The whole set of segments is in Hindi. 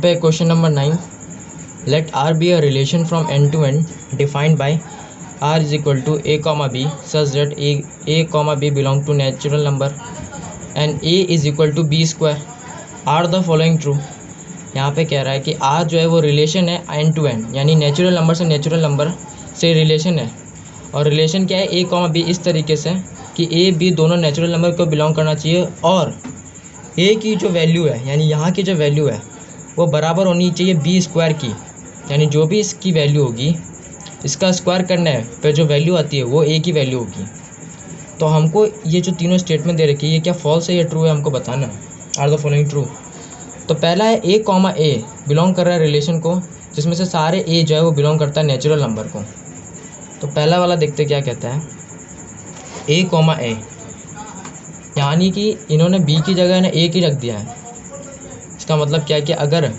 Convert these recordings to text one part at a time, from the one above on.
पे question number 9, let R be a relation from N to N defined by R is equal to A comma B such that A comma B belong to natural number and A is equal to B square are the following true. यहाँ पे कह रहा है कि आर जो है वो रिलेशन है एन टू एन, यानी नेचुरल नंबर से नेचुरल नंबर से रिलेशन है। और रिलेशन क्या है, ए कॉमा बी इस तरीके से कि ए बी दोनों नेचुरल नंबर को बिलोंग करना चाहिए और ए की जो वैल्यू है, यानी यहाँ की जो वैल्यू है वो बराबर होनी चाहिए बी स्क्वायर की, यानी जो भी इसकी वैल्यू होगी इसका स्क्वायर करना है, फिर जो वैल्यू आती है वो ए की वैल्यू होगी। तो हमको ये जो तीनों स्टेटमेंट दे रखी है ये क्या फॉल्स है या ट्रू है हमको बताना है। Are the following true. तो पहला है ए कॉमा ए बिलोंग कर रहा है रिलेशन को, जिसमें से सारे ए जो है वो बिलोंग करता है नेचुरल नंबर को। तो पहला वाला देखते क्या कहता है, ए कॉमा ए, यानी कि इन्होंने बी की जगह ना ए की रख दिया है। इसका मतलब क्या है कि अगर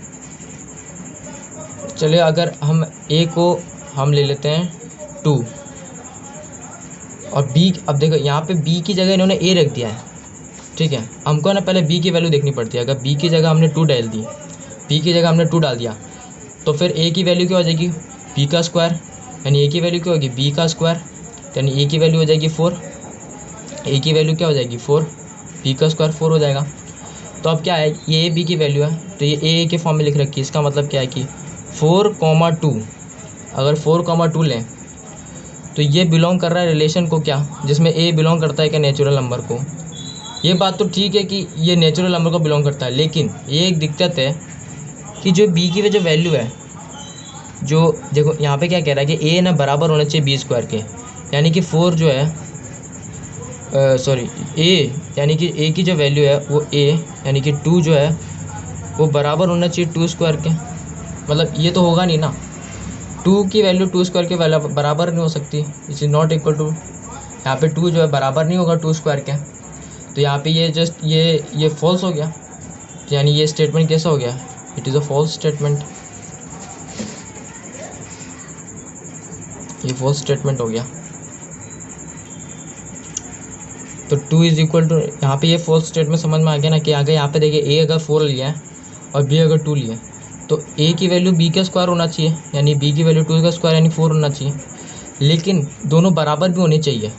चलिए अगर हम ए को हम ले लेते हैं 2 और बी, अब देखो यहाँ पे बी की जगह इन्होंने ए रख दिया है, ठीक है। हमको ना पहले बी की वैल्यू देखनी पड़ती है। अगर बी की जगह हमने 2 डाल दी, बी की जगह हमने 2 डाल दिया तो फिर ए की वैल्यू क्या हो जाएगी, बी का स्क्वायर, यानी ए की वैल्यू क्या होगी, बी का स्क्वायर, यानी ए की वैल्यू हो जाएगी 4। ए की वैल्यू क्या हो जाएगी 4, बी का स्क्वायर 4 हो जाएगा। तो अब क्या है, ये बी की वैल्यू है तो ये ए के फॉर्म में लिख रखी है। इसका मतलब क्या है कि 4,2, अगर 4,2 लें तो ये बिलोंग कर रहा है रिलेशन को क्या, जिसमें ए बिलोंग करता है क्या, नेचुरल नंबर को। ये बात तो ठीक है कि ये नेचुरल नंबर को बिलोंग करता है, लेकिन ये एक दिक्कत है कि जो बी की जो वैल्यू है, जो देखो यहाँ पे क्या कह रहा है कि ए ना बराबर होना चाहिए बी स्क्वायर के, यानी कि 4 जो है सॉरी ए, यानी कि ए की जो वैल्यू है वो ए, यानी कि 2 जो है वो बराबर होना चाहिए 2 स्क्वायर के। मतलब ये तो होगा नहीं ना, 2 की वैल्यू 2 स्क्वायर के बराबर नहीं हो सकती, it is not equal to. यहाँ पे 2 जो है बराबर नहीं होगा 2 स्क्वायर के, तो यहाँ पे ये जस्ट ये फॉल्स हो गया। तो यानी ये स्टेटमेंट कैसा हो गया, it is a false statement, ये फॉल्स स्टेटमेंट हो गया। तो 2 इज़ इक्वल टू, यहाँ पे ये फॉल्स स्टेटमेंट समझ में आ गया ना कि आगे यहाँ पे देखिए ए अगर 4 लिया है और बी अगर 2 लिया है तो ए की वैल्यू बी का स्क्वायर होना चाहिए, यानी बी की वैल्यू 2 का स्क्वायर यानी 4 होना चाहिए, लेकिन दोनों बराबर भी होने चाहिए।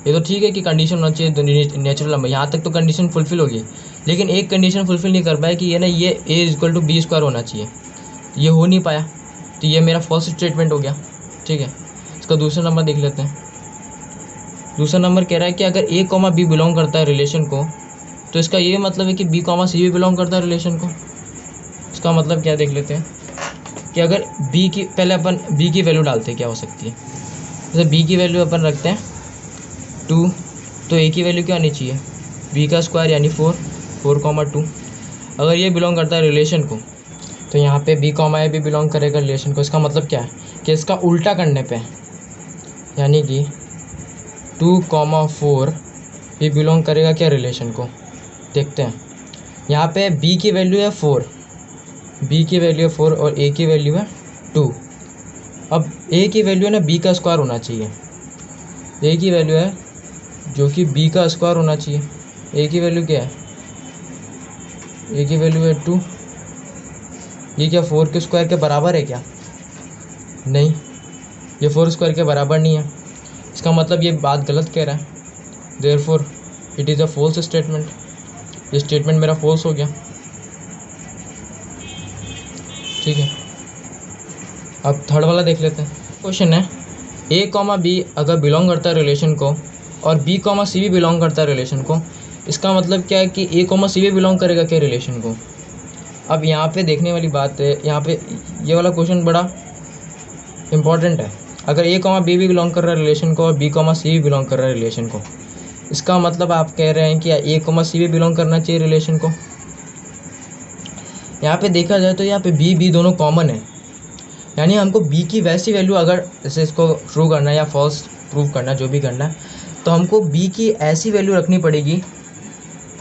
ये तो ठीक है कि कंडीशन होना चाहिए नेचुरल नंबर, यहाँ तक तो कंडीशन फुलफिल होगी, लेकिन एक कंडीशन फुलफिल नहीं कर पाया कि ये ना ये A is equal to B square होना चाहिए, ये हो नहीं पाया, तो ये मेरा फॉल्स स्टेटमेंट हो गया, ठीक है। इसका दूसरा नंबर देख लेते हैं। दूसरा नंबर कह रहा है कि अगर ए कॉमा बी बिलोंग करता है रिलेशन को, तो इसका ये मतलब है कि बी कॉमा सी भी बिलोंग करता है रिलेशन को। इसका मतलब क्या देख लेते हैं कि अगर बी की, पहले अपन बी की वैल्यू डालते हैं क्या हो सकती है। जैसे बी की वैल्यू अपन रखते हैं 2, तो ए की वैल्यू क्या आनी चाहिए, बी का स्क्वायर यानी 4,2। अगर ये बिलोंग करता है रिलेशन को तो यहाँ पे बी कॉमा ए भी बिलोंग करेगा रिलेशन को। इसका मतलब क्या है कि इसका उल्टा करने पे, यानी कि 2,4 भी बिलोंग करेगा क्या रिलेशन को। देखते हैं, यहाँ पे बी की वैल्यू है 4, बी की वैल्यू है 4 और ए की वैल्यू है 2। अब ए की वैल्यू है ना बी का स्क्वायर होना चाहिए, ए की वैल्यू है जो कि बी का स्क्वायर होना चाहिए। ए की वैल्यू क्या है, ए की वैल्यू है 2। ये क्या 4 के स्क्वायर के बराबर है क्या, नहीं, ये 4 स्क्वायर के बराबर नहीं है। इसका मतलब ये बात गलत कह रहा है, therefore it is a false statement. ये स्टेटमेंट मेरा फॉल्स हो गया, ठीक है। अब थर्ड वाला देख लेते हैं। क्वेश्चन है ए कॉमा बी अगर बिलोंग करता है रिलेशन को और बी कॉमा सी भी बिलोंग करता है रिलेशन को, इसका मतलब क्या है कि ए कॉमा सी भी बिलोंग करेगा क्या रिलेशन को। अब यहाँ पे देखने वाली बात है, यहाँ पे ये वाला क्वेश्चन बड़ा इम्पॉर्टेंट है। अगर ए कॉमा बी भी बिलोंग कर रहा है रिलेशन को और बी कॉमा सी भी बिलोंग कर रहा है रिलेशन को, इसका मतलब आप कह रहे हैं कि ए कॉमा सी भी बिलोंग करना चाहिए रिलेशन को। यहाँ पे देखा जाए तो यहाँ पे बी दोनों कॉमन है, यानी हमको बी की वैसी वैल्यू, अगर जैसे इसको ट्रू करना है या फॉल्स प्रूव करना है, जो भी करना है, तो हमको बी की ऐसी वैल्यू रखनी पड़ेगी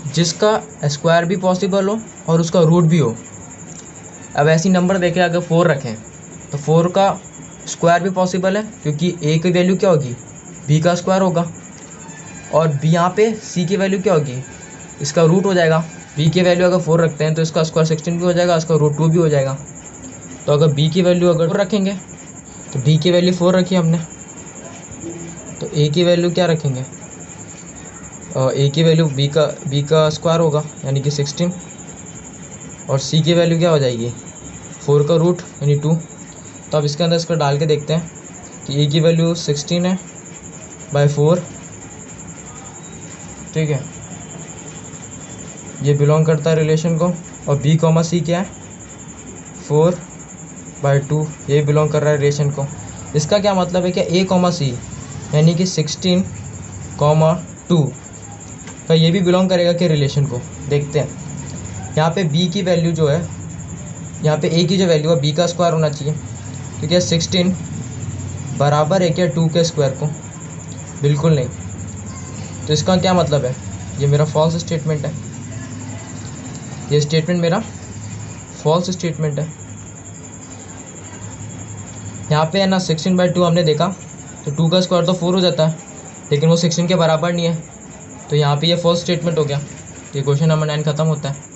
जिसका स्क्वायर भी पॉसिबल हो और उसका रूट भी हो। अब ऐसी नंबर देखें, अगर 4 रखें तो 4 का स्क्वायर भी पॉसिबल है, क्योंकि ए की वैल्यू क्या होगी, बी का स्क्वायर होगा, और बी यहाँ पे सी की वैल्यू क्या होगी, इसका रूट हो जाएगा। बी की वैल्यू अगर 4 रखते हैं तो इसका स्क्वायर 16 भी हो जाएगा, इसका रूट 2 भी हो जाएगा। तो अगर बी की वैल्यू अगर 4 रखेंगे तो बी की वैल्यू 4 रखी हमने, तो ए की वैल्यू क्या रखेंगे, ए की वैल्यू बी का स्क्वायर होगा यानी कि 16, और सी की वैल्यू क्या हो जाएगी 4 का रूट यानी 2। तो अब इसके अंदर इसको डाल के देखते हैं कि ए की वैल्यू 16 है बाय 4, ठीक है, ये बिलोंग करता है रिलेशन को। और बी कॉमा सी क्या है 4/2, ये बिलोंग कर रहा है रिलेशन को। इसका क्या मतलब है कि ए कॉमा सी यानी कि 16,2 का ये भी बिलोंग करेगा कि रिलेशन को। देखते हैं यहाँ पे बी की वैल्यू जो है, यहाँ पे ए की जो वैल्यू है बी का स्क्वायर होना चाहिए, तो क्या 16 बराबर है क्या 2 के स्क्वायर को, बिल्कुल नहीं। तो इसका क्या मतलब है, ये मेरा फॉल्स स्टेटमेंट है, ये स्टेटमेंट मेरा फॉल्स स्टेटमेंट है। यहाँ पे है ना 16/2 हमने देखा, तो 2 का स्क्वायर तो 4 हो जाता है, लेकिन वो 16 के बराबर नहीं है, तो यहाँ पे ये फॉल्स स्टेटमेंट हो गया। ये क्वेश्चन नंबर 9 खत्म होता है।